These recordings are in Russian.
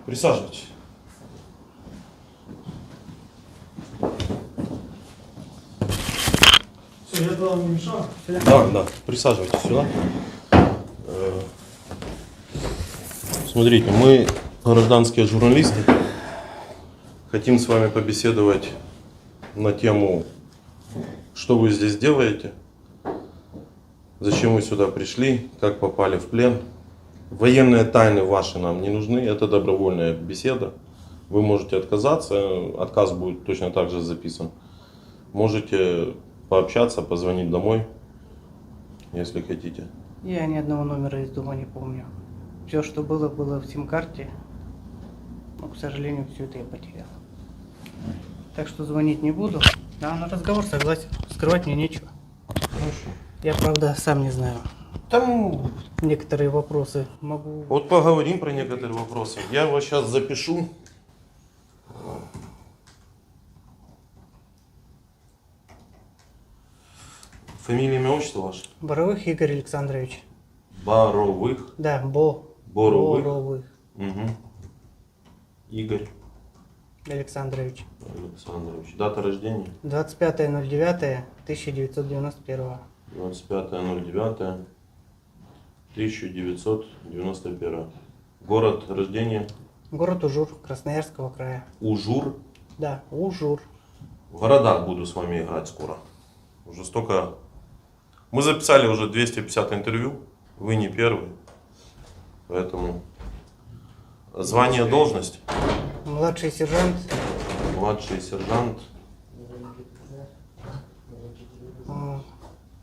Присаживайтесь. Все, я вам не мешал. Да, присаживайтесь сюда. Смотрите, мы гражданские журналисты. Хотим с вами побеседовать на тему, что вы здесь делаете, зачем вы сюда пришли, как попали в плен. Военные тайны ваши нам не нужны, это добровольная беседа. Вы можете отказаться, отказ будет точно так же записан. Можете пообщаться, позвонить домой, если хотите. Я ни одного номера из дома не помню. Все, что было, было в сим-карте. Но, к сожалению, все это я потерял. Так что звонить не буду. А на разговор согласен. Скрывать мне нечего. Хорошо. Я, правда, сам не знаю. Там Некоторые вопросы могу... вот поговорим про некоторые вопросы. Я вас сейчас запишу. Фамилия, имя, отчество ваше? Боровых Игорь Александрович. Боровых. Да, Боровых. Боровых Угу. Игорь Александрович. Александрович. Дата рождения? 25.09.1991. 25.09.1991. Город рождения? Город Ужур, Красноярского края. Ужур. Да, Ужур. В городах буду с вами играть скоро. Уже столько... Мы записали уже 250 интервью. Вы не первый. Поэтому... Звание, должность? Младший сержант. Младший сержант.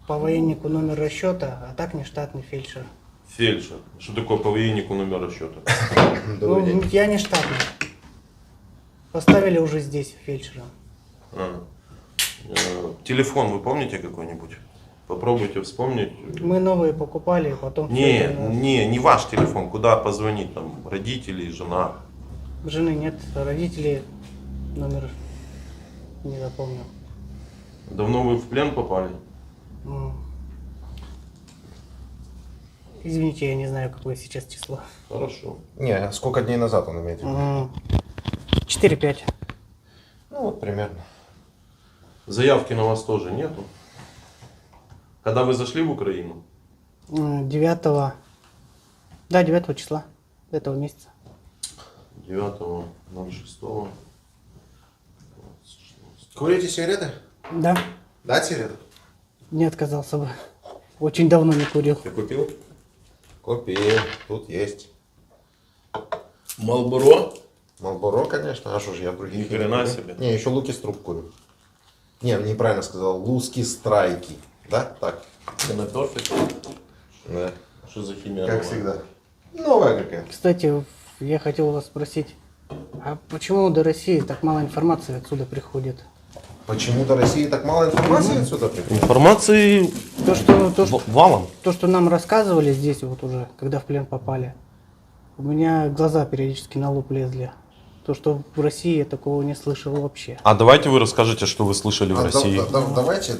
По военнику номер расчета, а так нештатный фельдшер. Фельдшер. Что такое по военнику номер расчета? Ну, я не штатный. Поставили уже здесь фельдшера. Телефон вы помните какой-нибудь? Попробуйте вспомнить. Мы новые покупали, потом... Не ваш телефон. Куда позвонить? Там родители, жена. Жены нет, родители номер не запомнил. Давно вы в плен попали? Извините, я не знаю, какое сейчас число. Хорошо. Не, сколько дней назад он имеет в виду? 4-5. Ну вот примерно. Заявки на вас тоже нету. Когда вы зашли в Украину? 9 числа этого месяца. 9.06. Курите сигареты? Да, Дать сигареты? не отказался бы. Очень давно не курил. Ты купил? Купил. Тут есть. Малборо? Малборо, конечно. А что же я других Ни хрена не курю? себе. Не, еще Луки Струп курю. Не, неправильно сказал. Луски Страйки. Да? Так. Перфект. Да. Что за химия? Как новая? всегда. Новая какая-то. Кстати, я хотел вас спросить, а почему до России так мало информации отсюда приходит? Почему до России так мало информации отсюда приходит? Информации валом. То, что нам рассказывали здесь вот уже, когда в плен попали, у меня глаза периодически на лоб лезли. То, что в России я такого не слышал вообще. А давайте вы расскажите, что вы слышали в России.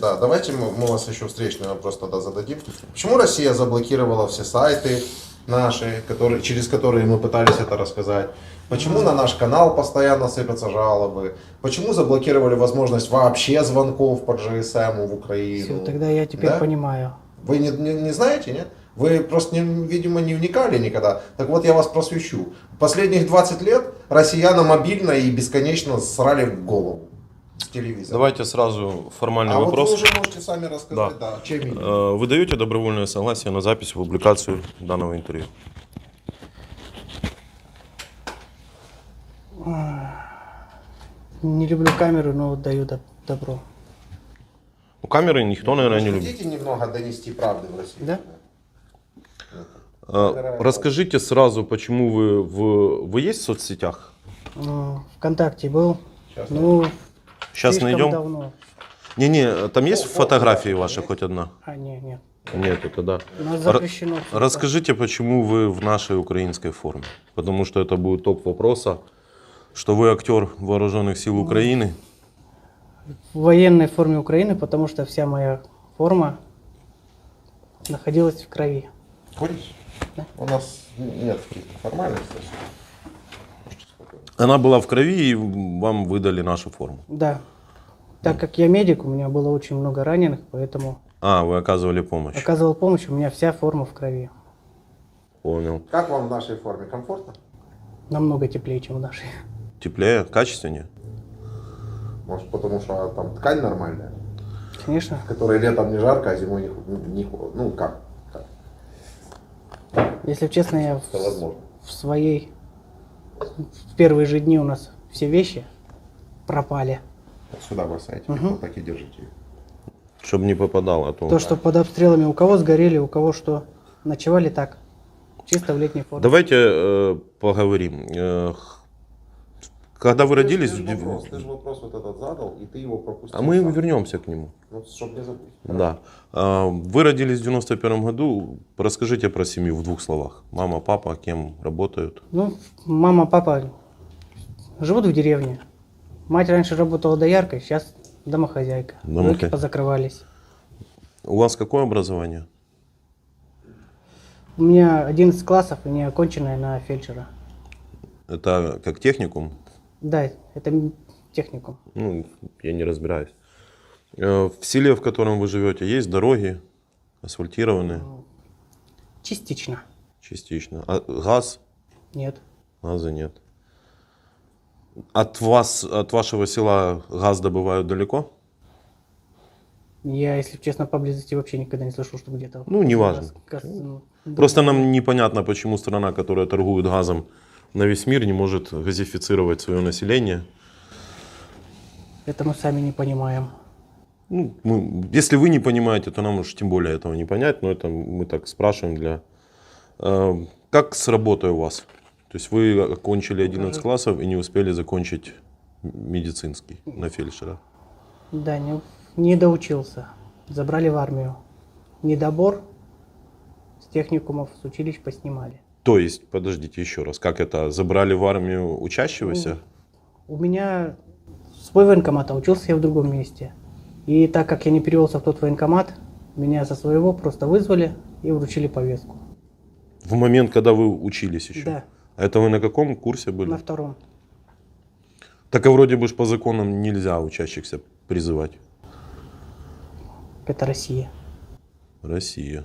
Давайте мы вас еще встречный вопрос тогда зададим. Почему Россия заблокировала все сайты наши, через которые мы пытались это рассказать? Почему на наш канал постоянно сыпятся жалобы? Почему заблокировали возможность вообще звонков по GSM в Украину? Все, тогда я теперь понимаю. Вы не знаете, нет? Вы просто, видимо, не вникали никогда. Так вот, я вас просвещу. Последних 20 лет россияне мобильно и бесконечно срали в голову с телевизора. Давайте сразу формальный А вопрос. вот вы уже можете сами рассказать, да. Чем именно. Вы даете добровольное согласие на запись и публикацию данного интервью? Не люблю камеру, но вот даю добро. У камеры никто, наверное, не любит. Хотите немного донести правды в России? Да? Расскажите сразу, почему вы есть в соцсетях? ВКонтакте был. Сейчас, Сейчас слишком найдем. давно. Не, там есть фотографии ваши хоть одна? Нет. Нет, это да. У нас запрещено. Расскажите, почему вы в нашей украинской форме? Потому что это будет топ вопроса, что вы актер вооруженных сил Украины. В военной форме Украины, потому что вся моя форма находилась в крови. Курить? Да. У нас нет формальностей. Она была в крови, и вам выдали нашу форму. Да. Так как я медик, у меня было очень много раненых, поэтому А, вы оказывали помощь. оказывал помощь, у меня вся форма в крови. Понял. Как вам в нашей форме? Комфортно? Намного теплее, чем в нашей. Теплее, качественнее? Может, потому что там ткань нормальная, Конечно. которой летом не жарко, а зимой не холодно. Ну, как? Если честно, я Это возможно. в первые же дни у нас все вещи пропали. Вот сюда бросайте, Мгм. вот так и держите. Чтобы не попадало, а то... То, что под обстрелами у кого сгорели, у кого что, ночевали так. Чисто в летней форме. Давайте поговорим. Когда вы родились... Ты же вопрос вот этот задал, и ты его пропустил. А мы сам. вернемся к нему. Ну, чтобы не забыть. Да. Вы родились в 91 году. Расскажите про семью в 2 словах. Мама, папа, кем работают? Ну, мама, папа живут в деревне. Мать раньше работала дояркой, сейчас домохозяйка. Домохозяйка. Дочки позакрывались. У вас какое образование? У меня 11 классов и не оконченная на фельдшера. Это как техникум? Да, это техникум. Ну, я не разбираюсь. В селе, в котором вы живете, есть дороги асфальтированные? Частично. Частично. А газ? Нет. Газа нет. От вашего села газ добывают далеко? Я, если честно, поблизости вообще никогда не слышал, что где-то... Ну, неважно. Просто нам непонятно, почему страна, которая торгует газом на весь мир, не может газифицировать свое население. Это мы сами не понимаем. Ну, если вы не понимаете, то нам уж тем более этого не понять, но это мы так спрашиваем для... Как с работой у вас? То есть вы окончили 11 классов и не успели закончить медицинский на фельдшера? Да, не доучился. Забрали в армию. Недобор с техникумов, с училищ поснимали. То есть, подождите еще раз, как это? Забрали в армию учащегося? У меня свой военкомат, а учился я в другом месте. И так как я не перевелся в тот военкомат, меня со своего просто вызвали и вручили повестку. В момент, когда вы учились еще? Да, А это вы на каком курсе были? на втором. Так а вроде бы ж по законам нельзя учащихся призывать. Это Россия. Россия.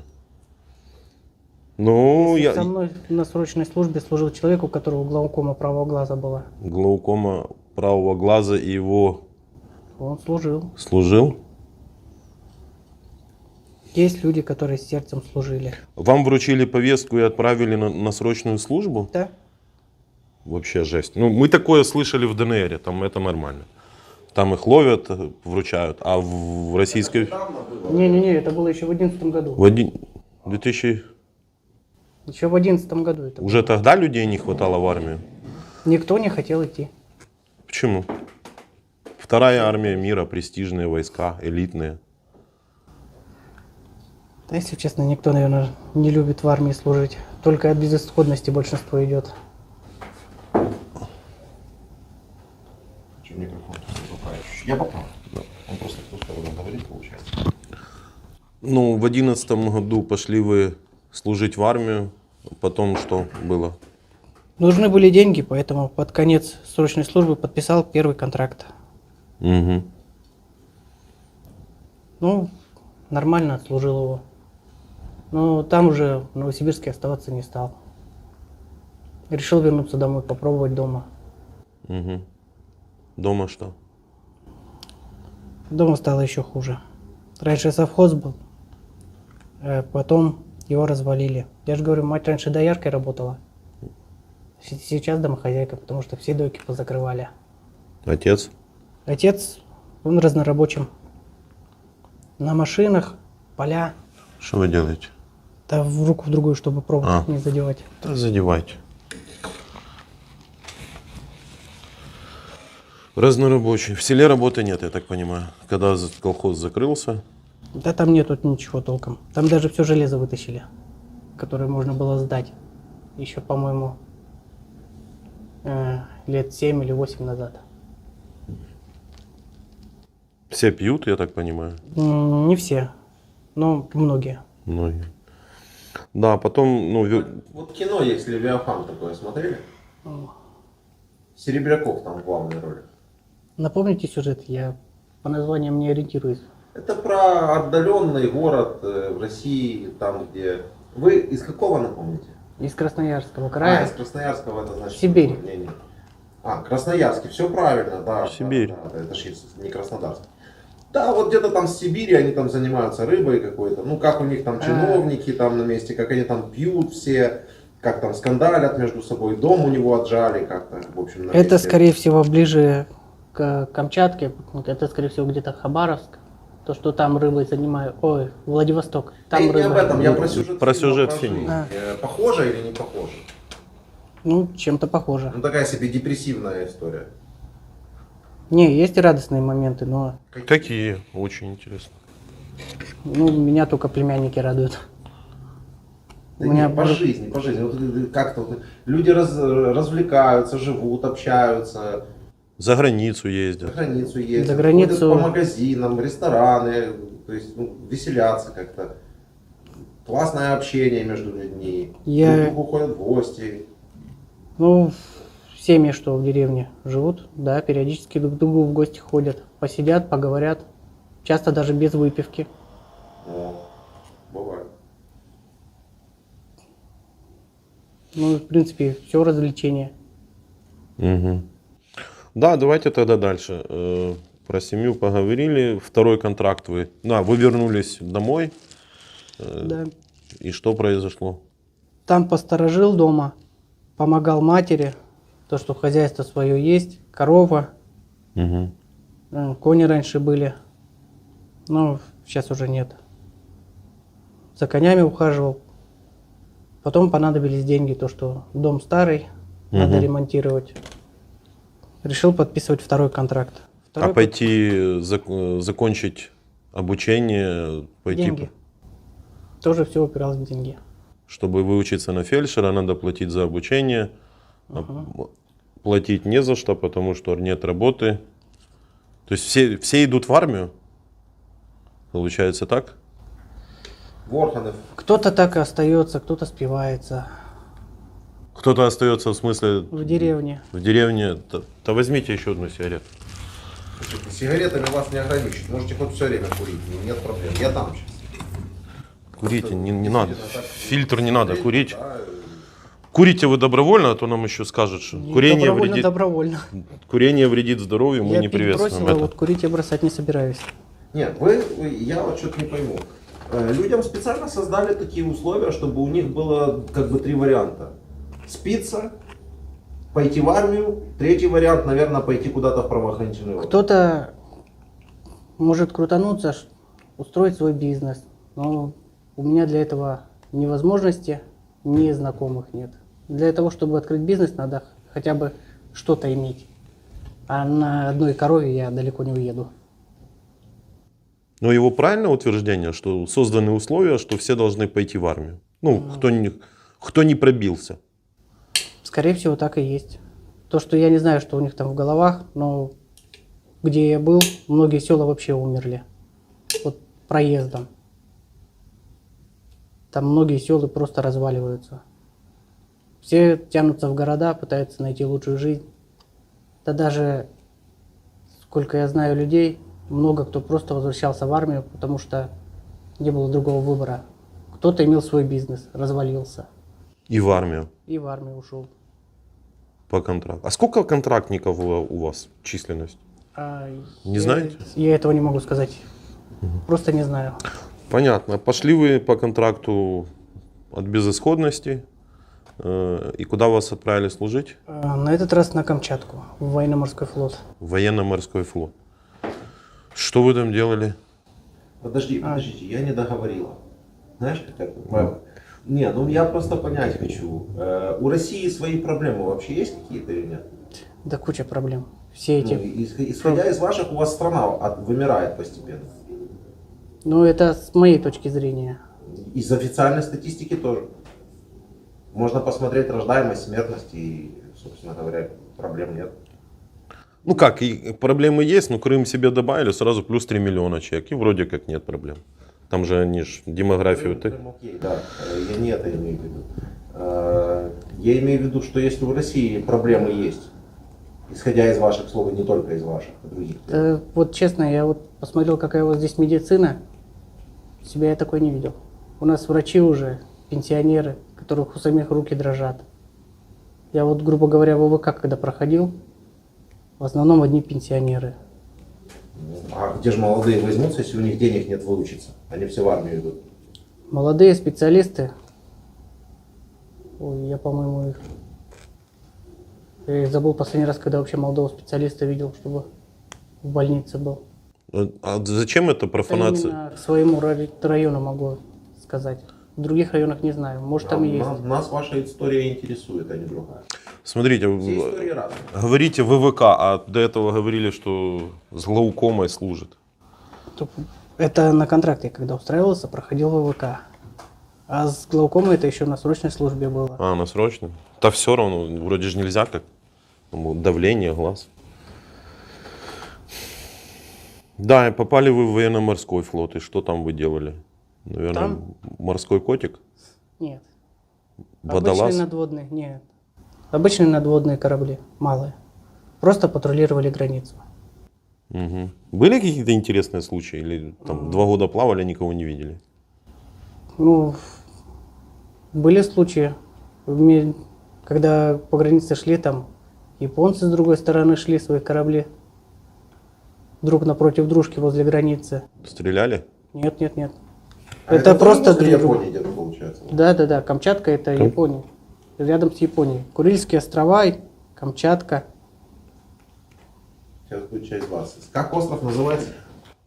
Ну, Если со мной на срочной службе служил человек, у которого глаукома правого глаза была. Глаукома правого глаза, и его Он служил. служил? Есть люди, которые с сердцем служили. Вам вручили повестку и отправили на срочную службу? Да. Вообще жесть. Ну, мы такое слышали в ДНР, там это нормально. Там их ловят, вручают, а в российской... Не-не-не, это было еще в 2011 году. В 2000... Еще в 2011 году это Уже тогда людей не хватало в армию? Никто не хотел идти. Почему? Вторая армия мира, престижные войска, элитные. Да, если честно, никто, наверное, не любит в армии служить. Только от безысходности большинство идет. Микрофон поправишь. Я поправлю. Он просто в ту сторону говорит, получается. Ну, в 2011 году пошли вы служить в армию, потом что было? Нужны были деньги, поэтому под конец срочной службы подписал первый контракт. Угу. Ну, нормально отслужил его. Но там уже в Новосибирске оставаться не стал. Решил вернуться домой, попробовать дома. Угу. Дома что? Дома стало еще хуже. Раньше совхоз был, потом его развалили. Я же говорю, мать раньше дояркой работала. Сейчас домохозяйка, потому что все дойки позакрывали. Отец? Отец, он разнорабочим. На машинах, поля. Что вы делаете? Да в руку в другую, чтобы провод не задевать. Да задевайте. Разнорабочий. В селе работы нет, я так понимаю. Когда колхоз закрылся. Да там нету ничего толком. Там даже все железо вытащили, которое можно было сдать. Еще, по-моему, лет 7 или 8 назад. Все пьют, я так понимаю. Не все, но многие. Многие. Да, потом, ну, Вот кино есть, Левиафан такое смотрели? Серебряков там в главной роли. Напомните сюжет, я по названиям не ориентируюсь. Это про отдаленный город в России, там где... Вы из какого напомните? Из Красноярского Из края. Красноярского, это значит... Сибирь. Не. Красноярский, все правильно, да. Сибирь. Да, это же не Краснодарск. Да, вот где-то там в Сибири они там занимаются рыбой какой-то. Ну, как у них там чиновники там на месте, как они там пьют все, как там скандалят между собой, дом у него отжали как-то, в общем, на Это, месте. скорее всего, ближе к Камчатке. Это, скорее всего, где-то Хабаровск. То, что там рыбой занимают. Ой, Владивосток. Там Не рыба. об этом, я про сюжет Про фильма, сюжет про фильма. жизнь. Похоже или не похоже? Ну, чем-то похоже. Ну, такая себе депрессивная история. Не, есть и радостные моменты, но Какие? Очень интересно. ну, меня только племянники радуют. Да У меня нет, по жизни, по жизни. Вот как-то вот люди развлекаются, живут, общаются, За границу за ездят. границу ездят, За границу- ходят по магазинам, рестораны, то есть веселятся как-то. Классное общение между людьми. Я- Друг к другу ходят в гости. Ну, семьи, что в деревне живут, да, периодически друг к другу в гости ходят. Посидят, поговорят. Часто даже без выпивки. Бывает. Ну, в принципе, все развлечение. Мгм. Да, давайте тогда дальше. Про семью поговорили. Второй контракт вы... вы вернулись домой. Да. И что произошло? Там посторожил дома, помогал матери, то, что хозяйство свое есть, корова, Мгм. кони раньше были, но сейчас уже нет. За конями ухаживал. Потом понадобились деньги, то, что дом старый, надо Мгм. ремонтировать. Решил подписывать второй контракт. Второй Пойти закончить обучение, пойти, деньги. Тоже все упиралось в деньги. чтобы выучиться на фельдшера, надо платить за обучение. Платить не за что, потому что нет работы. То есть все идут в армию? Получается так? В органах. Кто-то так и остается, кто-то спивается Кто-то остается, в смысле, в деревне. в деревне. Да возьмите еще одну сигарету. Сигаретами вас не ограничить. Можете хоть все время курить, нет проблем. Я там сейчас. Курите, не надо. Фильтр не надо курить. Да, Курите вы добровольно, а то нам еще скажут, что курение вредит, Добровольно. курение вредит здоровью, мы Я не пить приветствуем бросил, а это. вот курить я бросать не собираюсь. Нет, я вот что-то не пойму. Людям специально создали такие условия, чтобы у них было как бы 3 варианта. Спиться, пойти в армию, 3-й вариант, наверное, пойти куда-то в правоохранительные органы. Кто-то может крутануться, устроить свой бизнес, но у меня для этого ни возможности, ни знакомых нет. Для того, чтобы открыть бизнес, надо хотя бы что-то иметь. А на одной корове я далеко не уеду. Но его правильное утверждение, что созданы условия, что все должны пойти в армию. Кто не пробился. Скорее всего, так и есть. То, что я не знаю, что у них там в головах, но где я был, многие села вообще умерли. Вот проездом. Там многие села просто разваливаются. Все тянутся в города, пытаются найти лучшую жизнь. Да даже, сколько я знаю людей, много кто просто возвращался в армию, потому что не было другого выбора. Кто-то имел свой бизнес, развалился И в армию и в армию ушел. по контракту. А сколько контрактников у вас численность? Не знаете? Я этого не могу сказать. Просто не знаю. Понятно. Пошли вы по контракту от безысходности. И куда вас отправили служить? На этот раз на Камчатку, в военно-морской флот. Военно-морской флот. Что вы там делали? Подождите, я не договорила. Знаешь, как это? Не, я просто понять хочу. У России свои проблемы вообще есть какие-то или нет? Да куча проблем. Все эти. Исходя из ваших, у вас страна вымирает постепенно. Ну, это с моей точки зрения. Из официальной статистики тоже. Можно посмотреть рождаемость, смертность и, собственно говоря, проблем нет. И проблемы есть, но Крым себе добавили, сразу плюс 3 миллиона человек. И вроде как нет проблем. Там же они ж демографию... Окей, да, я не это имею в виду. Я имею в виду, что если в России проблемы есть, Исходя из ваших слов, и не только из ваших, а других. Вот честно, я вот посмотрел, какая у вас здесь медицина. Себя я такой не видел. У нас врачи уже, пенсионеры, которых у самих руки дрожат. Я вот, грубо говоря, в ВВК, когда проходил, в основном одни пенсионеры. А где же молодые возьмутся, если у них денег нет выучиться? Они все в армию идут. Молодые специалисты, ой, я, по-моему, я их забыл последний раз, когда вообще молодого специалиста видел, чтобы в больнице был. А зачем это Это профанация? именно к своему району могу сказать. В других районах не знаю, может там и есть. Нас ваша история интересует, а не другая. Смотрите, Все истории разные. говорите ВВК, а до этого говорили, что с глаукомой служит. Это на контракте, когда устраивался, проходил ВВК. А с глаукомой это еще на срочной службе было. А, на срочно? Да все равно, вроде же нельзя как. Давление глаз. Да, и попали вы в военно-морской флот. И что там вы делали? Наверное, Там? морской котик? Нет. Водолаз? Обычные надводные, нет. Обычные надводные корабли, малые. Просто патрулировали границу. Мгм. Были какие-то интересные случаи? Или там 2 года плавали, никого не видели? Ну, были случаи, когда по границе шли, там японцы с другой стороны шли, свои корабли друг напротив дружки возле границы. Стреляли? Нет, нет, нет. А это просто возле друг другу. Японии где-то получается. Да. Камчатка это Япония. Рядом с Японией. Курильские острова, Камчатка. Сейчас будет часть вас. Как остров называется?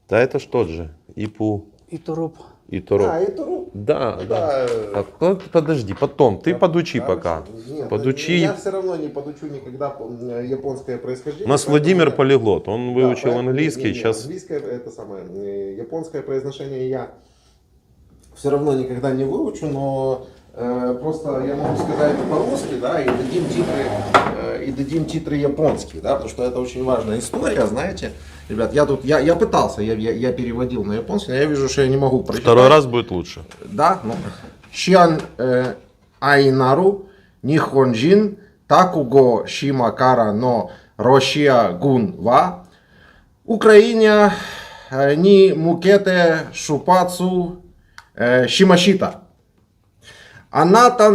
Да это ж тот же. Ипу И Туруп. и Торо. Итуру. Да, да. Подожди, потом. Ты подучи пока. Нет, подучи. я все равно не подучу никогда японское происхождение. У нас поэтому Владимир я- полиглот. Он Да, выучил поэтому- английский. не, Сейчас английское это самое, японское произношение я все равно никогда не выучу, но просто я могу сказать по-русски, да, и дадим титры японские, да, потому что это очень важная история, знаете. Ребят, я пытался, я переводил на японский, но я вижу, что я не могу прочитать. второй раз будет лучше. Да, ну. Шиан айнару нихонжин такуго шимакара но Рошия гун ва Украине ни мукете шупацу шимашита. Аната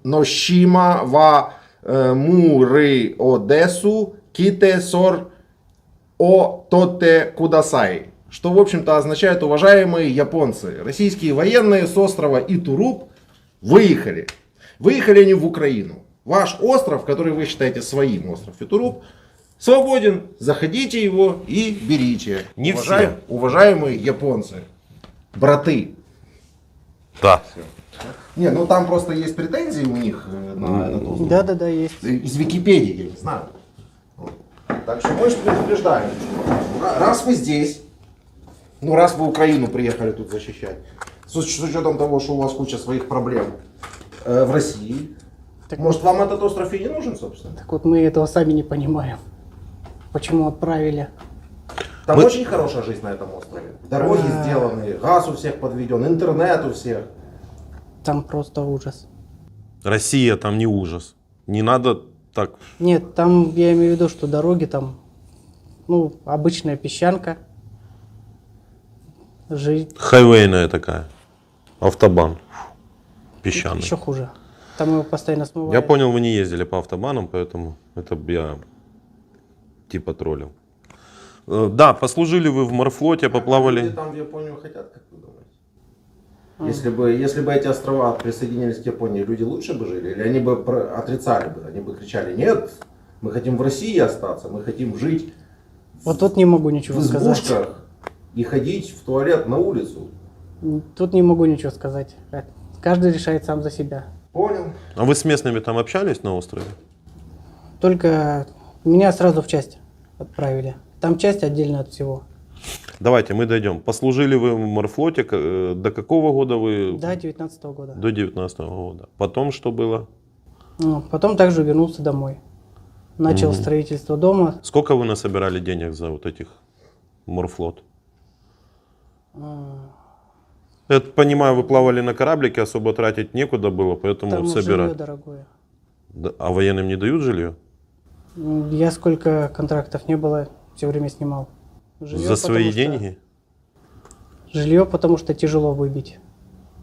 ношима ва муры одесу ките сор о тоте кудасай. Что, в общем-то, означает: уважаемые японцы, российские военные с острова Итуруп выехали. Выехали они в Украину. Ваш остров, который вы считаете своим, остров Итуруп, свободен. Заходите его и берите. Не все. Уважаемые японцы, браты. Да. Не, ну там просто есть претензии у них на этот остров. Да, есть. Из Википедии, я не знаю. Вот. Так что мы же предупреждаем. Раз вы здесь, ну раз вы Украину приехали тут защищать, с учетом того, что у вас куча своих проблем в России, Так может вам этот остров и не нужен, собственно? Так вот мы этого сами не понимаем. Почему отправили? Там очень хорошая жизнь на этом острове. Дороги сделаны, газ у всех подведен, интернет у всех. Там просто ужас. Россия там не ужас. Не надо так. Нет, там я имею в виду, что дороги там, ну, обычная песчанка. Жизнь Хайвейная такая. Автобан. Песчаный. еще хуже. Там его постоянно смывают. Я понял, вы не ездили по автобанам, поэтому это б я типа троллил. Да, послужили вы в морфлоте, Люди поплавали. там в Японию хотят, как вы думаете? Если бы эти острова присоединились к Японии, люди лучше бы жили? Или они бы отрицали бы? Они бы кричали: нет, мы хотим в России остаться, мы хотим жить Вот тут не могу в ничего сказать. избушках и ходить в туалет на улицу. Тут не могу ничего сказать. Каждый решает сам за себя. Понял? А вы с местными там общались на острове? Только меня сразу в часть отправили. Там часть отдельно от всего. Давайте, мы дойдем. Послужили вы в морфлоте. До какого года вы? До 19-го года. До 19-го года. Потом что было? Ну, потом также вернулся домой. Начал строительство дома. Сколько вы насобирали денег за вот этих морфлот? Я понимаю, вы плавали на кораблике, особо тратить некуда было, поэтому Там жилье собирать. дорогое. А военным не дают жилье? Я сколько контрактов не было, все время снимал. Жилье, За свои потому что- деньги? Жилье, потому что тяжело выбить.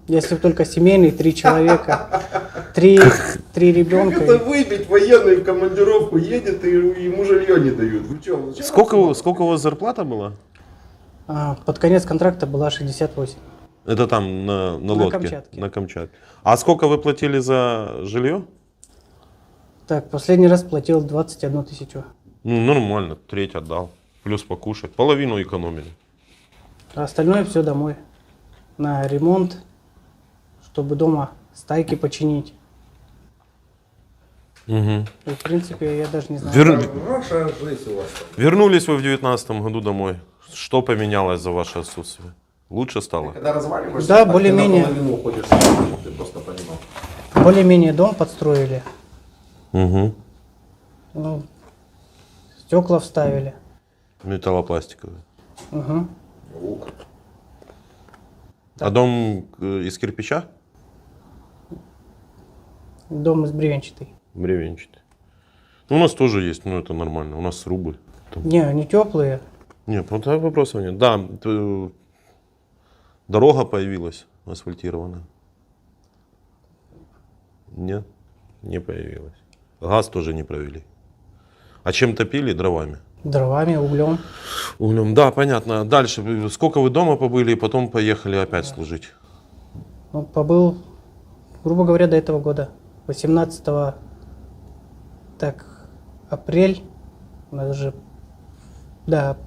Если только семейный, 3 человека, 3 ребенка. Как это выбить военный в командировку едет и ему жилье не дают? Вы что? Сколько у вас зарплата была? Под конец контракта была 68. Это там на лодке? Камчатке. На Камчатке. А сколько вы платили за жилье? Так, последний раз платил 21 тысячу. Ну, нормально, треть отдал. Плюс покушать. Половину экономили. А остальное все домой. На ремонт, чтобы дома стайки починить. Угу. И, в принципе, я даже не знаю. Хорошая жизнь у вас там. Вернулись вы в 19 году домой. Что поменялось за ваше отсутствие? Лучше стало? Когда разваливаешься, Да, так ты более-менее. наполовину уходишь, чтобы ты просто понимал. Более-менее дом подстроили. Угу. Ну, стекла вставили. Металлопластиковые. Угу. Ух. А дом из кирпича? Дом из бревенчатый. Бревенчатый. Ну, у нас тоже есть, но это нормально. У нас срубы. Там. Не, они теплые. Нет, вот вопросов нет. Да, дорога появилась асфальтированная. Нет, не появилась. Газ тоже не провели. А чем топили? Дровами. Дровами, углем. Углем. Да, понятно. Дальше. Сколько вы дома побыли и потом поехали опять служить? Ну, побыл, грубо говоря, до этого года. 18 апрель. У нас же, да,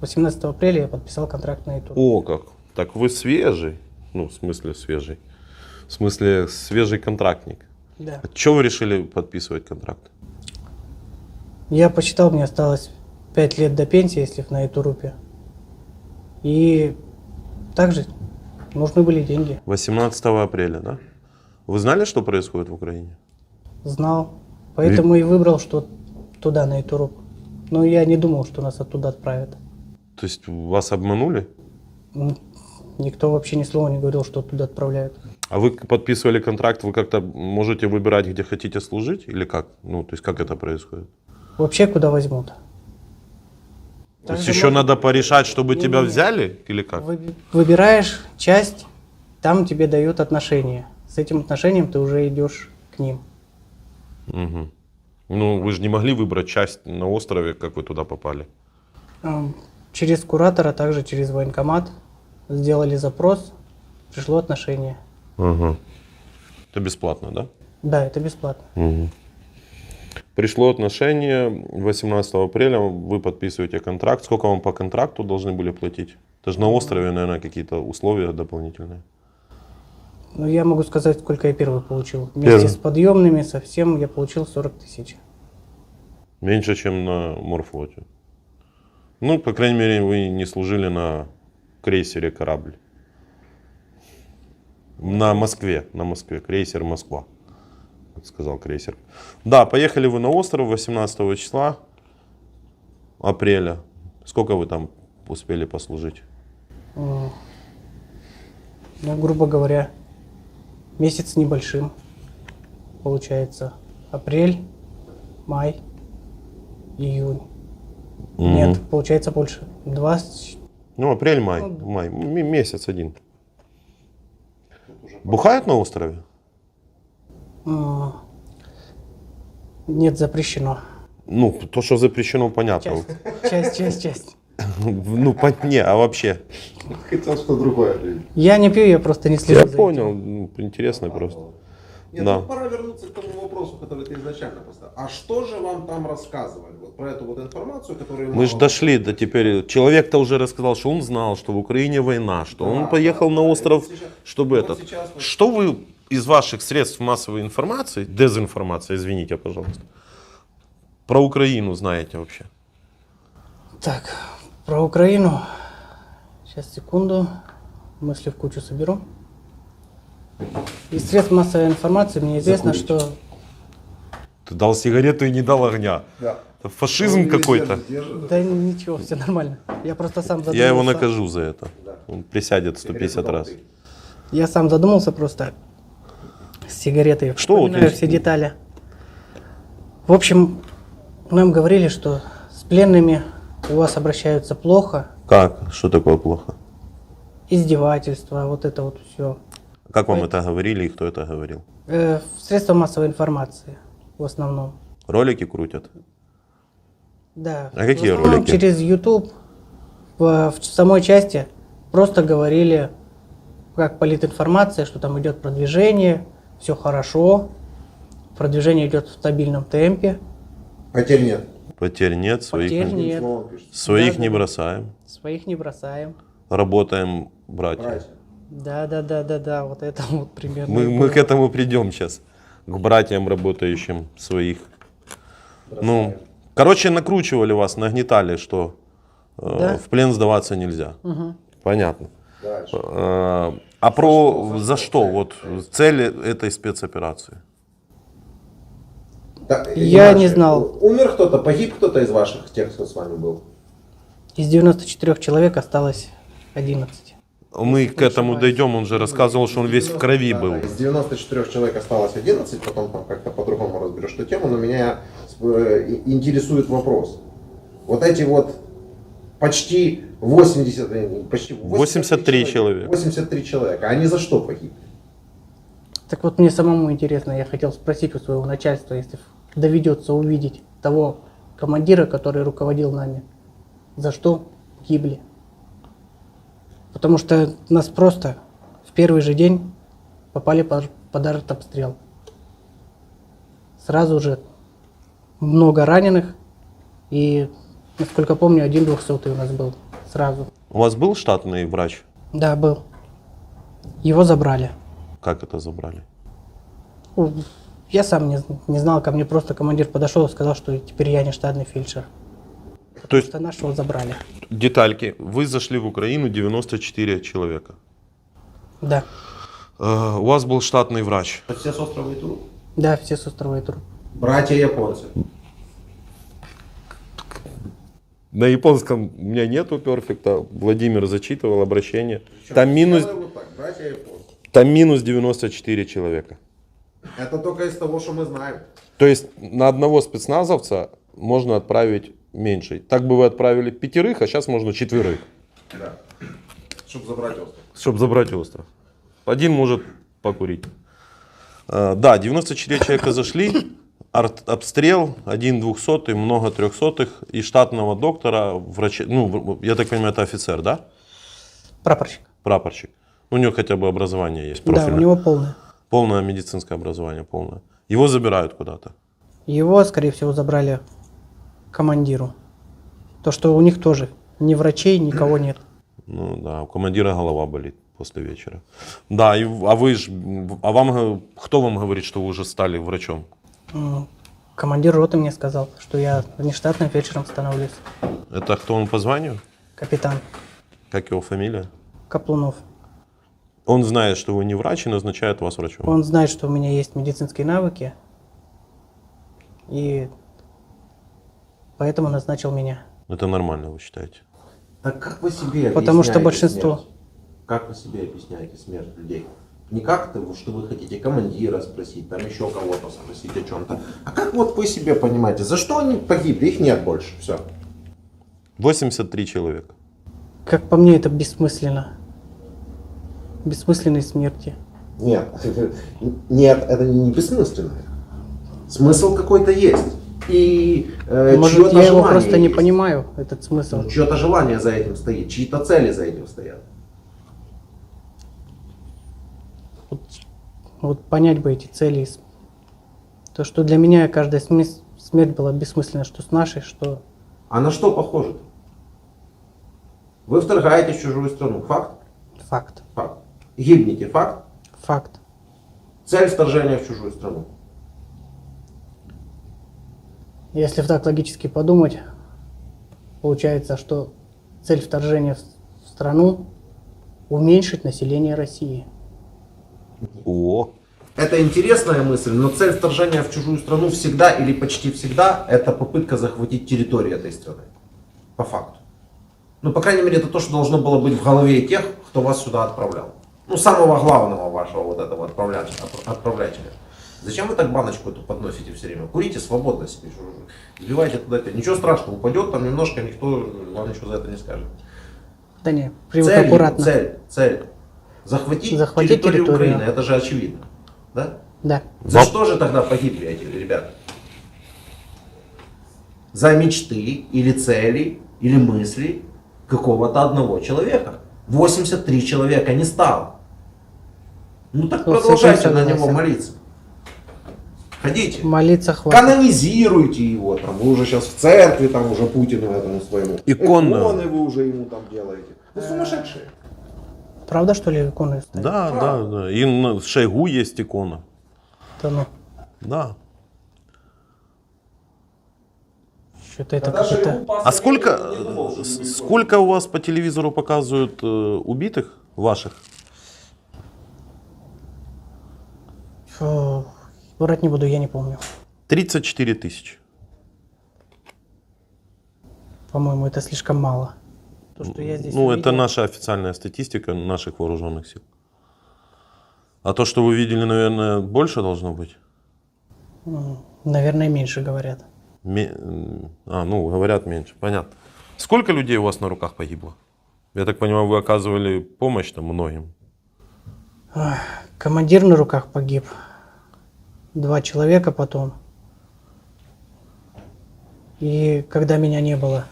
18 апреля я подписал контракт на ИТУР. О, как. Так вы свежий. Ну, в смысле свежий. В смысле свежий контрактник. Да. А чего вы решили подписывать контракт? Я посчитал, мне осталось 5 лет до пенсии, если на ИТУРупе. И также нужны были деньги. 18 апреля, да? Вы знали, что происходит в Украине? Знал. Поэтому и выбрал, что туда, на ИТУРуп. Но я не думал, что нас оттуда отправят. То есть вас обманули? Никто вообще ни слова не говорил, что туда отправляют. А вы подписывали контракт, вы как-то можете выбирать, где хотите служить? Или как? Ну, то есть как это происходит? Вообще куда возьмут. То есть еще надо порешать, чтобы тебя Не-не-не. взяли? Или как? Выбираешь часть, там тебе дают отношения. С этим отношением ты уже идешь к ним. Угу. Ну, вы же не могли выбрать часть на острове, как вы туда попали. Через куратора, также через военкомат сделали запрос, пришло отношение. Ага. Это бесплатно, да? Да, это бесплатно. Угу. Пришло отношение 18 апреля, вы подписываете контракт. Сколько вам по контракту должны были платить? Это же на острове, наверное, какие-то условия дополнительные. Ну, я могу сказать, сколько я первый получил. Первый. Вместе с подъемными, со всем я получил 40 тысяч. Меньше, чем на морфлоте. Ну, по крайней мере, вы не служили на крейсере «Корабль». На Москве, крейсер «Москва», как сказал крейсер. Да, поехали вы на остров 18 числа апреля. Сколько вы там успели послужить? Ну, грубо говоря, месяц небольшим. Получается, апрель, май, июнь. Нет, получается больше. 20. Ну, апрель, май, месяц один. Бухают на острове? Нет, запрещено. Ну, то, что запрещено, понятно. Часть. Ну, не, а вообще? Хотел что другое. Я не пью, я просто не слежу Я за понял, этим. ну, интересно просто. Нет, Да. ну пора вернуться к тому вопросу, который ты изначально поставил. А что же вам там рассказывали? Вот про эту вот информацию, которую... Мы же дошли до теперь. Человек-то уже рассказал, что он знал, что в Украине война, что он поехал на остров, чтобы вот этот. сейчас вот- Что вы из ваших средств массовой информации, дезинформация, извините, пожалуйста, про Украину знаете вообще? Так, про Украину. Сейчас, секунду. Мысли в кучу соберу. Из средств массовой информации мне известно, Закурить. что Ты дал сигарету и не дал огня. Да. Это фашизм какой-то. да ничего, все нормально. Я просто сам задумался. Я его накажу за это. Он присядет 150 раз. Я сам задумался просто с сигаретой. Что вот Вспоминаю есть? все детали. В общем, Нам говорили, что с пленными у вас обращаются плохо, Как? Что такое плохо? издевательства, вот это вот все. Как вам это говорили и кто это говорил? Средства массовой информации в основном. Ролики крутят? Да. А какие в основном ролики? Через YouTube в самой части просто говорили, как политинформация, что там идет продвижение, все хорошо, продвижение идет в стабильном темпе, Потерь нет. Потерь нет, своих, потерь Одним нет, словом пишется. своих Да, не да. бросаем. своих не бросаем. Работаем, братья. Братья. Да, вот это вот примерно. и Мы было. к этому придем сейчас. К братьям, работающим своих. Ну, короче, накручивали вас, нагнетали, что Да. в плен сдаваться нельзя. Мгм. Понятно. Дальше. А про за что? Вот цель этой спецоперации. Да, Я иначе. не знал. Умер кто-то, погиб кто-то из ваших, тех, кто с вами был? Из 94 человек осталось 11. Мы к этому дойдем, он же рассказывал, что он весь в крови Да, был. да, из 94 человек осталось 11, потом там как-то по-другому разберешь эту тему, но меня интересует вопрос. Вот эти вот почти 83 человека. 83 человека, они за что погибли? Так вот мне самому интересно, я хотел спросить у своего начальства, если доведется увидеть того командира, который руководил нами, за что гибли. Потому что нас просто в первый же день попали под артобстрел. Сразу же много раненых, и, насколько помню, 1 200-й у нас был сразу. У вас был штатный врач? Да, был. Его забрали. Как это забрали? Я сам не знал, ко мне просто командир подошел и сказал, что теперь я не штатный фельдшер. То есть, Что нашего забрали. детальки. Вы зашли в Украину 94 человека. Да. У вас был штатный врач. Все с острова Итуруп? Да, все с острова Итуруп. Братья японцы. На японском у меня нету перфекта. Владимир зачитывал обращение. Там минус, Делаю вот так, братья японцы. там минус 94 человека. Это только из того, что мы знаем. То есть на одного спецназовца можно отправить меньше. Так бы вы отправили 5, а сейчас можно 4. Да. Чтобы забрать остров. Чтобы забрать остров. Один может покурить. Да, 94 человека зашли. Обстрел, 1 200-й, много 300-х и штатного доктора, врача, ну, я так понимаю, это офицер, да? Прапорщик. Прапорщик. У него хотя бы образование есть, Да, профильное. у него полное. Полное медицинское образование, полное. Его забирают куда-то. Его, скорее всего, забрали командиру. То, что у них тоже ни врачей, никого нет. Ну да, у командира голова болит после вечера. Да, а вы ж, кто вам говорит, что вы уже стали врачом? Командир роты мне сказал, что я внештатным фельдшером становлюсь. Это кто он по званию? Капитан Как его фамилия? Каплунов. Он знает, что вы не врач и назначает вас врачом. Он знает, что у меня есть медицинские навыки, и поэтому назначил меня. Это нормально, вы считаете? Так как вы себе Потому что объясняете большинство- смерть? Как вы себе объясняете смерть людей? Не как то, что вы хотите командира спросить, там еще кого-то спросить о чем-то. А как вот вы себе понимаете, за что они погибли? Их нет больше. Все. 83 человека. Как по мне, это бессмысленно. Бессмысленной смерти. Нет. Нет, это не бессмысленно. Смысл какой-то есть. И Может, чье-то я его желание просто не есть. понимаю, этот смысл. Ну, чье-то желание за этим стоит, чьи-то цели за этим стоят. Вот понять бы эти цели. То, что для меня каждая смерть была бессмысленна, что с нашей, что... А на что похоже? Вы вторгаетесь в чужую страну. Факт? Факт. Факт. Гибнете. Факт? Факт. Цель вторжения в чужую страну. Если так логически подумать, получается, что цель вторжения в страну – уменьшить население России. О, Это интересная мысль, но цель вторжения в чужую страну всегда или почти всегда это попытка захватить территорию этой страны. По факту. Ну, по крайней мере, это то, что должно было быть в голове тех, кто вас сюда отправлял. Ну, самого главного вашего вот этого отправлятеля. Зачем вы так баночку эту подносите все время? Курите свободно себе, вливайте туда. Ничего страшного, упадет там немножко, никто вам ничего за это не скажет. Да не, привык Цель, аккуратно. цель. Захватить Захватить территорию территорию. Украины, это же очевидно. Да? Да. За что же тогда погибли эти ребята? За мечты или цели, или мысли какого-то одного человека. 83 человека не стало. Ну так Ну, продолжайте совершенно на него согласен. молиться. Ходите. Молиться хватит. Канонизируйте его там. Вы уже сейчас в церкви, там уже Путину этому своему. Иконы. Иконы вы уже ему там делаете. Вы сумасшедшие. Правда, что ли, иконы ставят? Да. И на Шойгу есть икона. Да ну, Да. что-то это какое-то... А сколько у вас по телевизору показывают убитых ваших? Фу, врать не буду, я не помню. 34 тысячи. По-моему, это слишком мало. То, что я здесь Ну, увидел, это наша официальная статистика наших вооруженных сил. А то, что вы видели, наверное, больше должно быть? наверное, меньше говорят. Ну, говорят меньше, понятно. Сколько людей у вас на руках погибло? Я так понимаю, вы оказывали помощь там многим. Командир на руках погиб. 2 человека потом. И когда меня не было,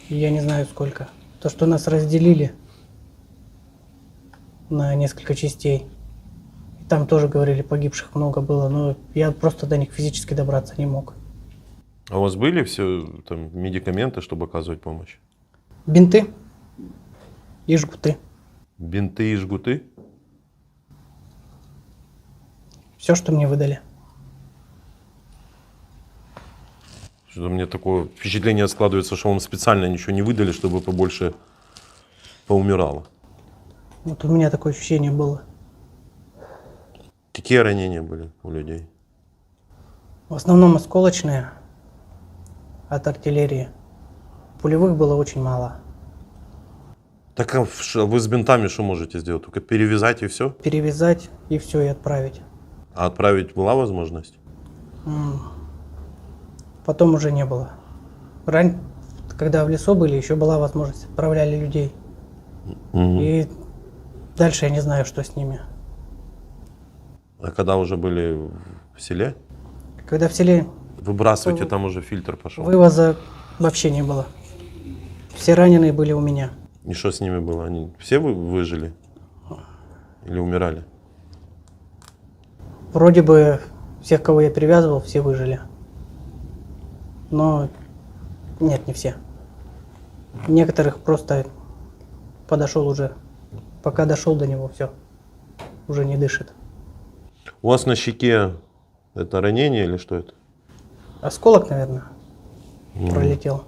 я не знаю сколько. То, что нас разделили на несколько частей. И там тоже говорили, погибших много было, но я просто до них физически добраться не мог. А у вас были все там медикаменты, чтобы оказывать помощь? Бинты и жгуты. Бинты и жгуты? Все, что мне выдали. Что-то мне такое впечатление складывается, что вам специально ничего не выдали, чтобы побольше поумирало. Вот у меня такое ощущение было. Какие ранения были у людей? В основном осколочные от артиллерии. Пулевых было очень мало. Так а вы с бинтами что можете сделать? Только перевязать и все? Перевязать и все, и отправить. А отправить была возможность? Потом уже не было. Когда в лесу были, еще была возможность. Отправляли людей. И дальше я не знаю, что с ними. А когда уже были в селе? Когда в селе Выбрасывайте, там уже фильтр пошел. вывоза вообще не было. Все раненые были у меня. И что с ними было? Они все выжили? Или умирали? Вроде бы всех, кого я перевязывал, все выжили. Но нет, не все. Некоторых просто подошел уже. Пока дошел до него, все. Уже не дышит. У вас на щеке это ранение или что это? Осколок, наверное, пролетел.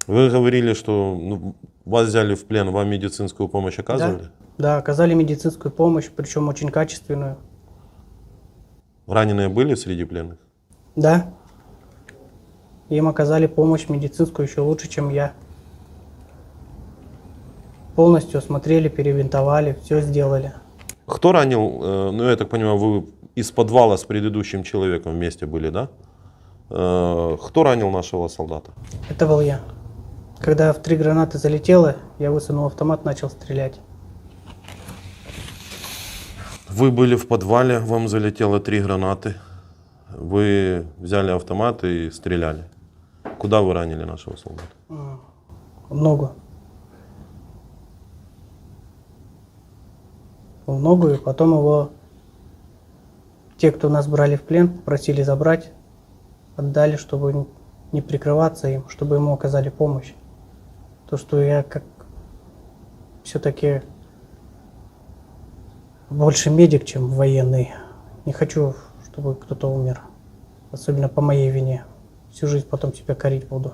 Вы говорили, что вас взяли в плен, вам медицинскую помощь оказывали? Да, оказали медицинскую помощь, причем очень качественную. Раненые были среди пленных? Да. Им оказали помощь медицинскую еще лучше, чем я. Полностью осмотрели, перебинтовали, все сделали. Кто ранил? Ну, я так понимаю, вы из подвала с предыдущим человеком вместе были, да? Кто ранил нашего солдата? Это был я. Когда в 3 гранаты залетело, я высунул автомат, начал стрелять. Вы были в подвале, вам залетело 3 гранаты. Вы взяли автомат и стреляли. Куда вы ранили нашего солдата? В ногу. В ногу, и потом его те, кто нас брали в плен, просили забрать, отдали, чтобы не прикрываться им, чтобы ему оказали помощь. То, что я как все-таки больше медик, чем военный. Не хочу, чтобы кто-то умер. Особенно по моей вине. Всю жизнь потом себя корить буду.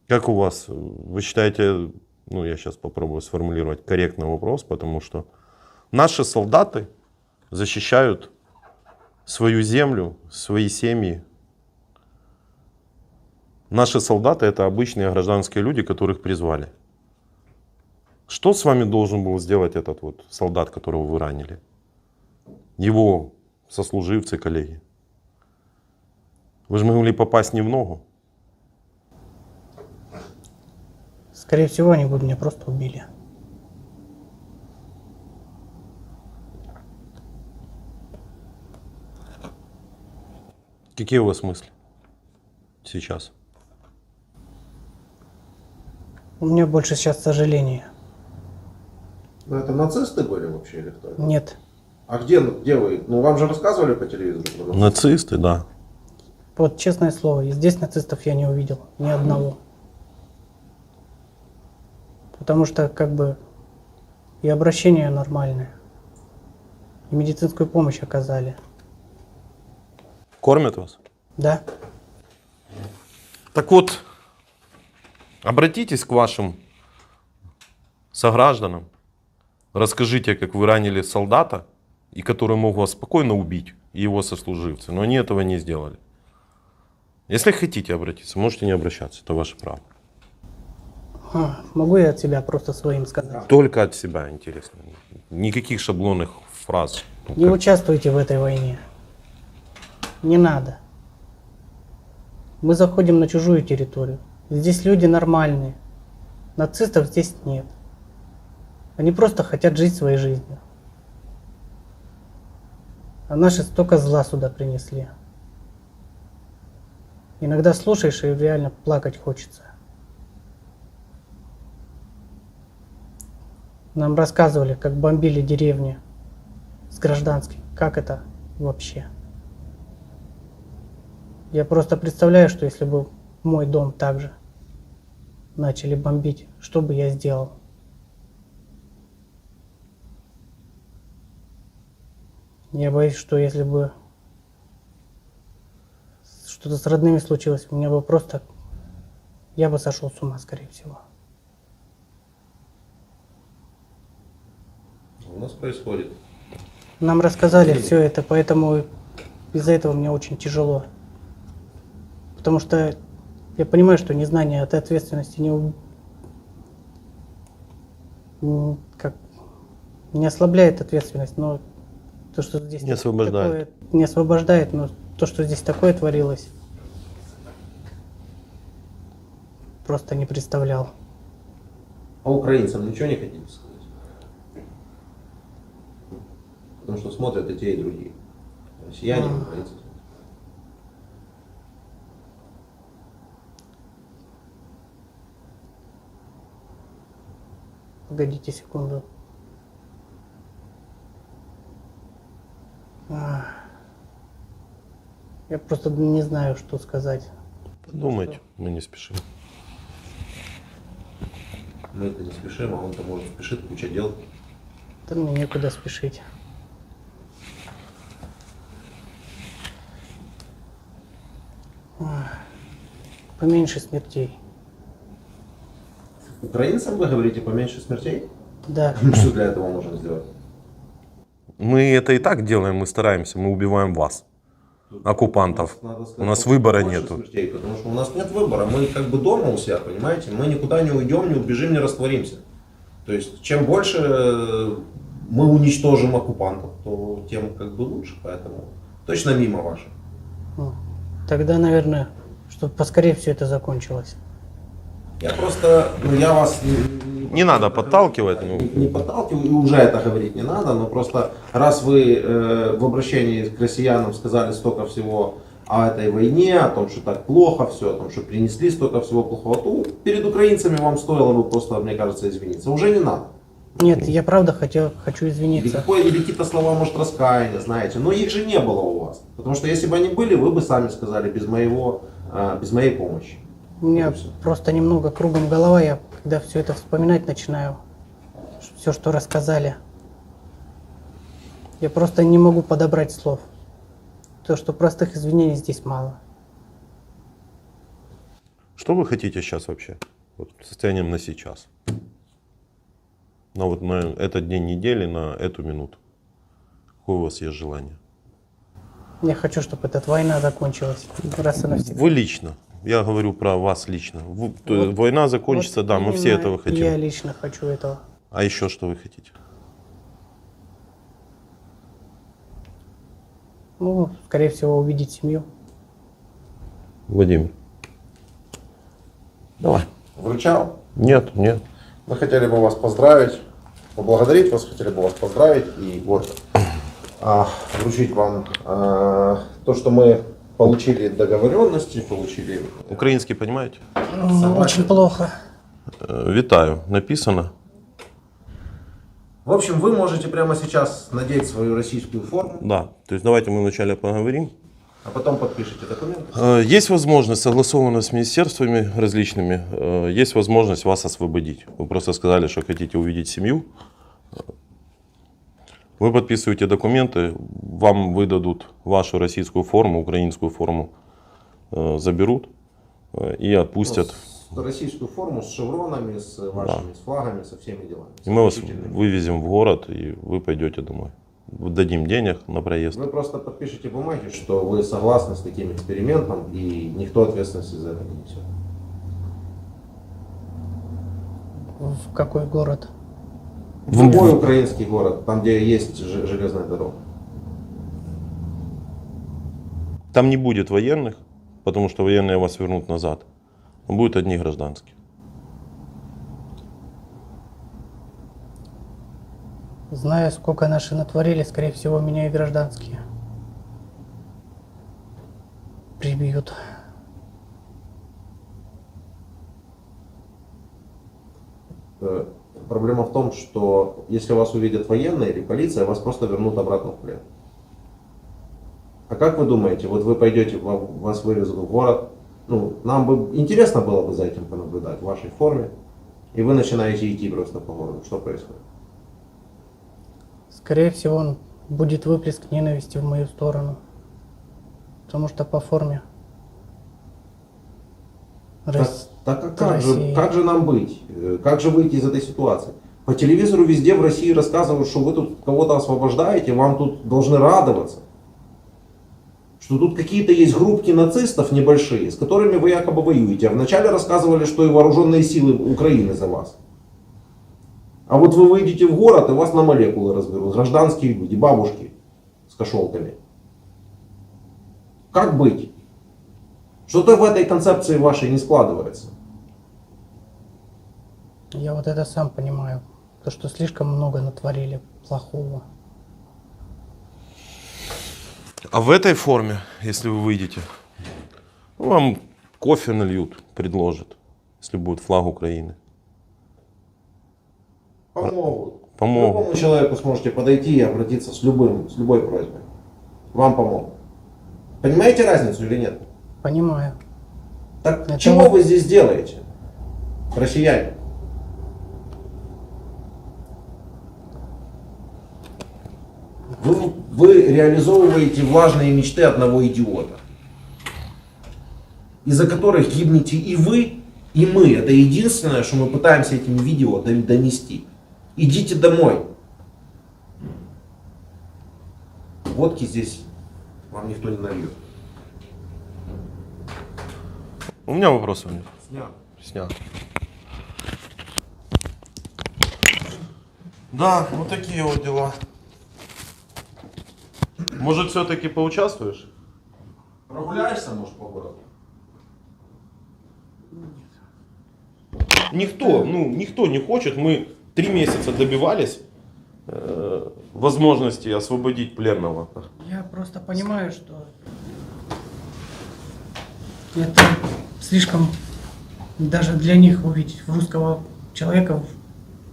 Как у вас? Вы считаете, ну я сейчас попробую сформулировать корректный вопрос, потому что наши солдаты защищают свою землю, свои семьи. Наши солдаты — это обычные гражданские люди, которых призвали. Что с вами должен был сделать этот вот солдат, которого вы ранили? его сослуживцы, коллеги. Вы же могли попасть не в ногу. Скорее всего, они бы меня просто убили. Какие у вас мысли сейчас? У меня больше сейчас сожаления. Ну, это нацисты были вообще или кто это? Нет. А где вы? Ну, вам же рассказывали по телевизору про нацистов? Нацисты, да. Вот честное слово, и здесь нацистов я не увидел. Ни одного. Потому что как бы и обращение нормальное. И медицинскую помощь оказали. Кормят вас? Да? Так вот, обратитесь к вашим согражданам, расскажите, как вы ранили солдата, и который мог вас спокойно убить, и его сослуживцы, но они этого не сделали. Если хотите обратиться, можете не обращаться, это ваше право. Могу я от себя просто своим сказать? Только от себя интересно. Никаких шаблонных фраз. Не участвуйте в этой войне. Не надо. Мы заходим на чужую территорию. Здесь люди нормальные. Нацистов здесь нет. Они просто хотят жить своей жизнью. А наши столько зла сюда принесли. Иногда слушаешь и реально плакать хочется. Нам рассказывали, как бомбили деревни с гражданских. Как это вообще? Я просто представляю, что если бы мой дом также начали бомбить, что бы я сделал? Я боюсь, что если бы что-то с родными случилось, у меня бы просто... Я бы сошел с ума, скорее всего. У нас происходит. Нам рассказали все это, поэтому из-за этого мне очень тяжело. Потому что я понимаю, что незнание от ответственности не ослабляет ответственность, но то, что здесь Не освобождает. не освобождает, но то, что здесь такое творилось, просто не представлял. А украинцам ничего не хотите сказать? Потому что смотрят и те, и другие. Россияне, и украинцы. Погодите секунду. Я просто не знаю, что сказать. Подумайте, мы не спешим. Мы-то не спешим, а он-то может спешит, куча дел. Да мне некуда спешить. Поменьше смертей. Украинцам вы говорите поменьше смертей? Да. Что для этого можно сделать? Мы это и так делаем, мы стараемся, мы убиваем вас, оккупантов. Надо сказать, У нас выбора больше нету. смертей, потому что у нас нет выбора. Мы как бы дома у себя, понимаете? Мы никуда не уйдем, не убежим, не растворимся. То есть, чем больше мы уничтожим оккупантов, то тем как бы лучше. Поэтому точно мимо ваше. Тогда, наверное, чтобы поскорее все это закончилось. Я просто, я вас Не надо подталкивать, ну. не подталкиваю, и уже это говорить не надо, но просто раз вы в обращении к россиянам сказали столько всего о этой войне, о том, что так плохо все, о том, что принесли столько всего плохого, то перед украинцами вам стоило бы просто, мне кажется, извиниться. Уже не надо. Нет, я правда хочу Или, извиниться. или какие-то слова, может, раскаяния, знаете, но их же не было у вас. Потому что если бы они были, вы бы сами сказали без моей помощи. У меня Вот и всё. просто немного кругом голова, я когда все это вспоминать начинаю, все, что рассказали. Я просто не могу подобрать слов. То, что простых извинений здесь мало. Что вы хотите сейчас вообще? Вот состоянием на сейчас. Вот на этот день недели, на эту минуту. Какое у вас есть желание? Я хочу, чтобы эта война закончилась раз и навсегда. Вы лично. Я говорю про вас лично. Война закончится, Вот да, мы все именно этого хотим. Я лично хочу этого. А еще что вы хотите? Ну, скорее всего, увидеть семью. Владимир. Давай. Вручал. Нет, нет. Мы хотели бы вас поздравить, поблагодарить вас, хотели бы вас поздравить и вот вручить вам то, что мы получили договоренности, получили... Украинский понимаете? Очень плохо. Витаю. Написано. В общем, вы можете прямо сейчас надеть свою российскую форму, Да. То есть давайте мы вначале поговорим. а потом подпишите документы. Есть возможность, согласованно с министерствами различными, есть возможность вас освободить. Вы просто сказали, что хотите увидеть семью. Вы подписываете документы, вам выдадут вашу российскую форму, украинскую форму заберут и отпустят. Российскую форму с шевронами, с вашими с флагами, со всеми делами. И мы вас вывезем в город, и вы пойдете домой. Дадим денег на проезд. Вы просто подпишите бумаги, что вы согласны с таким экспериментом, и никто ответственности за это не несет. В какой город? В любой украинский город, там где есть железная дорога. Там не будет военных, потому что военные вас вернут назад. Будут одни гражданские. Зная, сколько наши натворили, скорее всего, меня и гражданские прибьют. Проблема в том, что если вас увидят военные или полиция, вас просто вернут обратно в плен. А как вы думаете, вот вы пойдете, вас вывезут в город, ну, нам бы интересно было бы за этим понаблюдать в вашей форме, и вы начинаете идти просто по городу. Что происходит? Скорее всего, будет выплеск ненависти в мою сторону. Потому что по форме. Так а как же нам быть? Как же выйти из этой ситуации? По телевизору везде в России рассказывают, что вы тут кого-то освобождаете, вам тут должны радоваться. Что тут какие-то есть группки нацистов небольшие, с которыми вы якобы воюете. А вначале рассказывали, что и вооруженные силы Украины за вас. А вот вы выйдете в город, и вас на молекулы разберут. Гражданские люди, бабушки с кошелками. Как быть? Что-то в этой концепции вашей не складывается. Я вот это сам понимаю. То, что слишком много натворили плохого. А в этой форме, если вы выйдете, вам кофе нальют, предложат, если будет флаг Украины. Помогут. Помогут. К любому человеку сможете подойти и обратиться с любой просьбой. Вам помогут. Понимаете разницу или нет? Понимаю. Так Это чего вот- вы здесь делаете, россияне? Вы реализовываете влажные мечты одного идиота, из-за которых гибнете и вы, и мы. Это единственное, что мы пытаемся этим видео донести. Идите домой. Водки здесь вам никто не нальет. У меня вопросов нет. Снят. Снят. Да, вот такие вот дела. Может, все-таки поучаствуешь? Прогуляешься, может, по городу? Никто не хочет. Мы 3 месяца добивались возможности освободить пленного. Я просто понимаю, что это слишком даже для них увидеть русского человека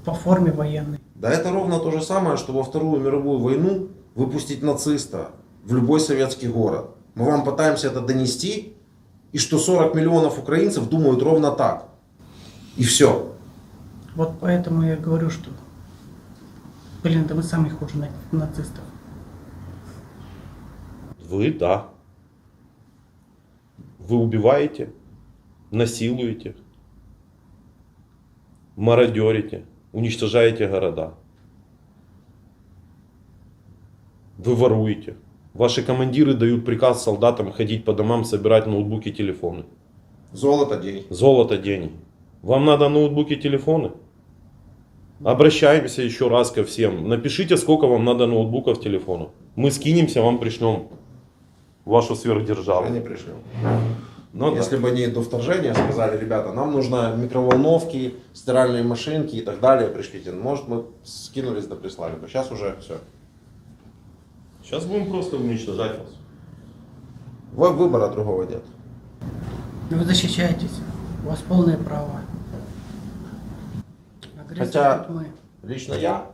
по форме военной. Да это ровно то же самое, что во Вторую мировую войну выпустить нациста в любой советский город. Мы вам пытаемся это донести, и что 40 миллионов украинцев думают ровно так. И все. Вот поэтому я говорю, что, блин, да вы сами хуже нацистов. Вы, да. Вы убиваете, насилуете, мародерите, уничтожаете города. Вы воруете. Ваши командиры дают приказ солдатам ходить по домам, собирать ноутбуки, телефоны. Золото, деньги. Золото, деньги. Вам надо ноутбуки, телефоны? Обращаемся еще раз ко всем. Напишите, сколько вам надо ноутбуков, телефонов. Мы скинемся, вам пришлем вашу сверхдержаву. Они пришли. Ну, да. Если бы они до вторжения сказали, ребята, нам нужно микроволновки, стиральные машинки и так далее, пришлите. Может, мы скинулись да прислали бы. Сейчас уже все. Сейчас будем просто уничтожать вас. Выбора другого нет. Вы защищаетесь. У вас полное право. Агрессор Хотя- тут мы. Лично я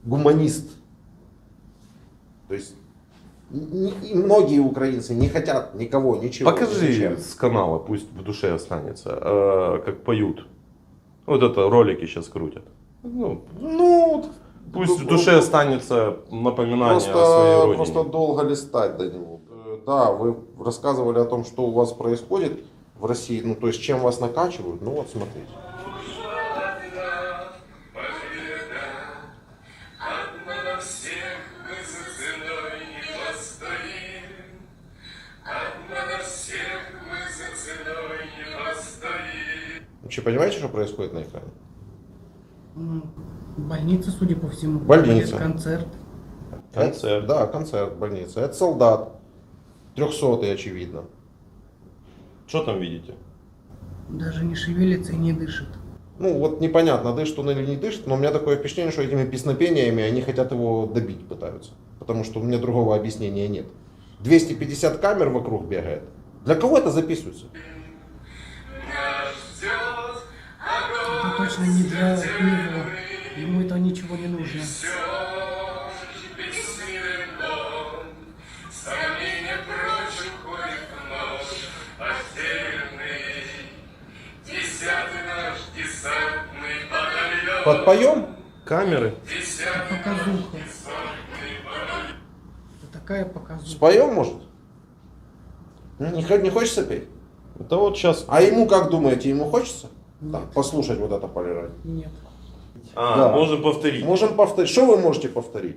гуманист. То есть и многие украинцы не хотят никого, ничего. Покажи зачем. с канала, пусть в душе останется, как поют. Вот это ролики сейчас крутят. Ну, пусть в душе останется напоминание о своей родине. Просто долго листать до него. Да, вы рассказывали о том, что у вас происходит в России, ну то есть чем вас накачивают, ну вот смотрите. Вообще понимаете, что происходит на экране? Больница, судя по всему. Больница. Или концерт. Концерт. Да, концерт, больница. Это солдат. 300-й, очевидно. Что там видите? Даже не шевелится и не дышит. Ну вот непонятно, дышит он или не дышит, но у меня такое впечатление, что этими песнопениями они хотят его добить пытаются. Потому что у меня другого объяснения нет. 250 камер вокруг бегает. Для кого это записывается? Это точно не для него. Ему этого ничего не нужно. Подпоем? Камеры. Это показуха. Это такая показуха. Споем, может? Не хочется петь? Это вот сейчас. А ему, как думаете, ему хочется? Нет. Так, послушать вот это полирать. Нет. Да. Можем повторить. Можем повторить. Что вы можете повторить?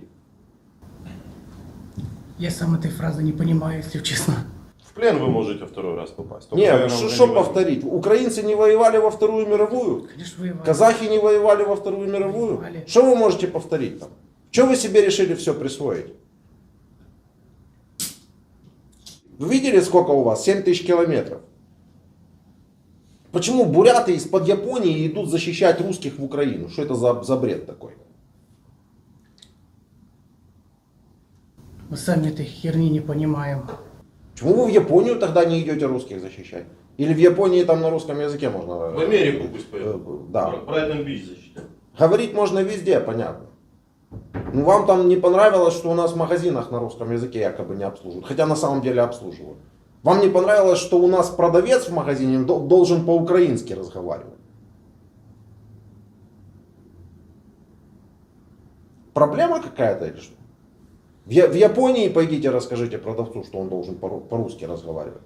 Я сам этой фразы не понимаю, если честно. В плен вы можете второй раз попасть. Только, Не, наверное, уже что не повторить? Украинцы не воевали во Вторую мировую? Конечно, воевали. Казахи не воевали во Вторую мировую? Воевали. Что вы можете повторить там? Что вы себе решили все присвоить? Вы видели, сколько у вас? 7 тысяч километров. Почему буряты из-под Японии идут защищать русских в Украину? Что это за бред такой? Мы сами этой херни не понимаем. Почему вы в Японию тогда не идете русских защищать? Или в Японии там на русском языке можно? В Америку пусть поедут. Да. Брайтон Бич защитят. Говорить можно везде, понятно. Ну, вам там не понравилось, что у нас в магазинах на русском языке якобы не обслуживают. Хотя на самом деле обслуживают. Вам не понравилось, что у нас продавец в магазине должен по-украински разговаривать. Проблема какая-то или что? В Японии пойдите расскажите продавцу, что он должен по-русски разговаривать.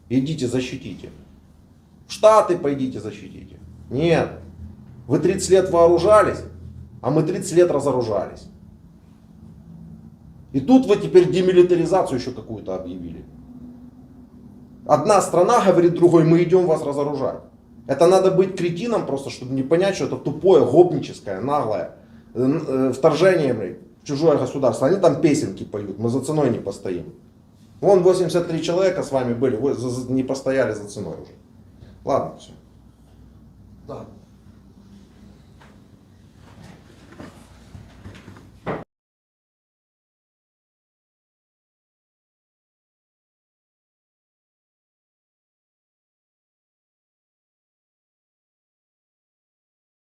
Идите защитите. В Штаты пойдите защитите. Нет. Вы 30 лет вооружались, а мы 30 лет разоружались. И тут вы теперь демилитаризацию еще какую-то объявили. Одна страна говорит другой, мы идем вас разоружать. Это надо быть кретином просто, чтобы не понять, что это тупое, гопническое, наглое вторжение в чужое государство. Они там песенки поют, мы за ценой не постоим. Вон 83 человека с вами были, вы не постояли за ценой уже. Ладно, все. Да.